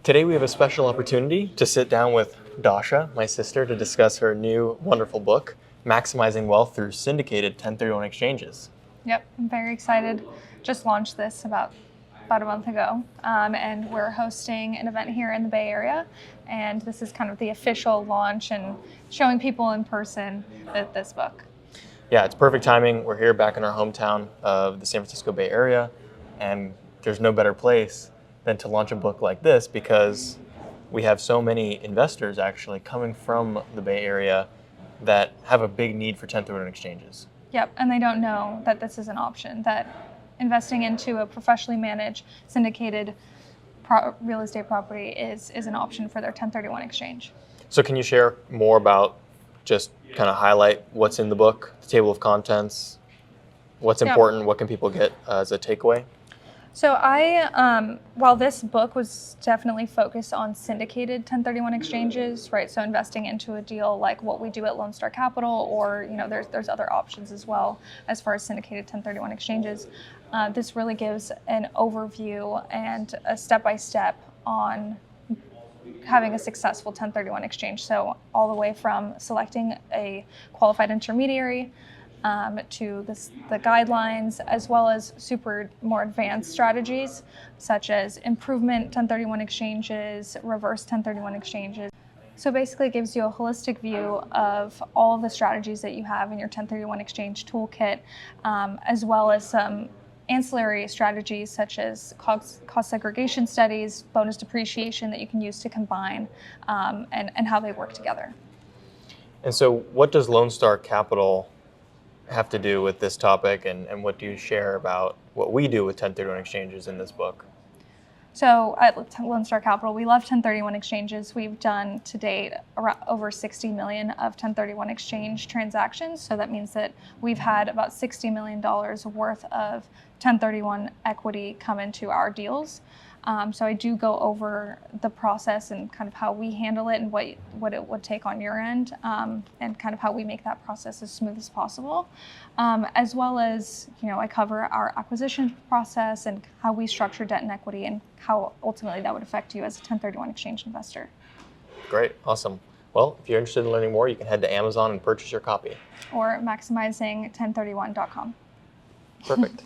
Today we have a special opportunity to sit down with Dasha, my sister, to discuss her new wonderful book, Maximizing Wealth Through Syndicated 1031 Exchanges. Yep, I'm very excited. Just launched this about a month ago, and we're hosting an event here in the Bay Area, and this is kind of the official launch and showing people in person this book. Yeah, it's perfect timing. We're here back in our hometown of the San Francisco Bay Area, and there's no better place than to launch a book like this because we have so many investors actually coming from the Bay Area that have a big need for 1031 exchanges. Yep, and they don't know that this is an option, that investing into a professionally managed syndicated real estate property is an option for their 1031 exchange. So can you share more about, just kind of highlight what's in the book, the table of contents, what's important, what can people get as a takeaway? So while this book was definitely focused on syndicated 1031 exchanges, right? So investing into a deal like what we do at Lone Star Capital, or there's other options as well as far as syndicated 1031 exchanges. This really gives an overview and a step-by-step on having a successful 1031 exchange. So all the way from selecting a qualified intermediary to the guidelines, as well as more advanced strategies such as improvement 1031 exchanges, reverse 1031 exchanges. So basically it gives you a holistic view of all of the strategies that you have in your 1031 exchange toolkit, as well as some ancillary strategies such as cost segregation studies, bonus depreciation that you can use to combine, and how they work together. And so what does Lone Star Capital have to do with this topic, and what do you share about what we do with 1031 exchanges in this book? So at Lone Star Capital, we love 1031 exchanges. We've done to date over 60 million of 1031 exchange transactions. So that means that we've had about $60 million worth of 1031 equity come into our deals. So I do go over the process and kind of how we handle it and what it would take on your end, and kind of how we make that process as smooth as possible, as well as I cover our acquisition process and how we structure debt and equity and how ultimately that would affect you as a 1031 exchange investor. Great, awesome. Well, if you're interested in learning more, you can head to Amazon and purchase your copy. Or maximizing1031.com. Perfect.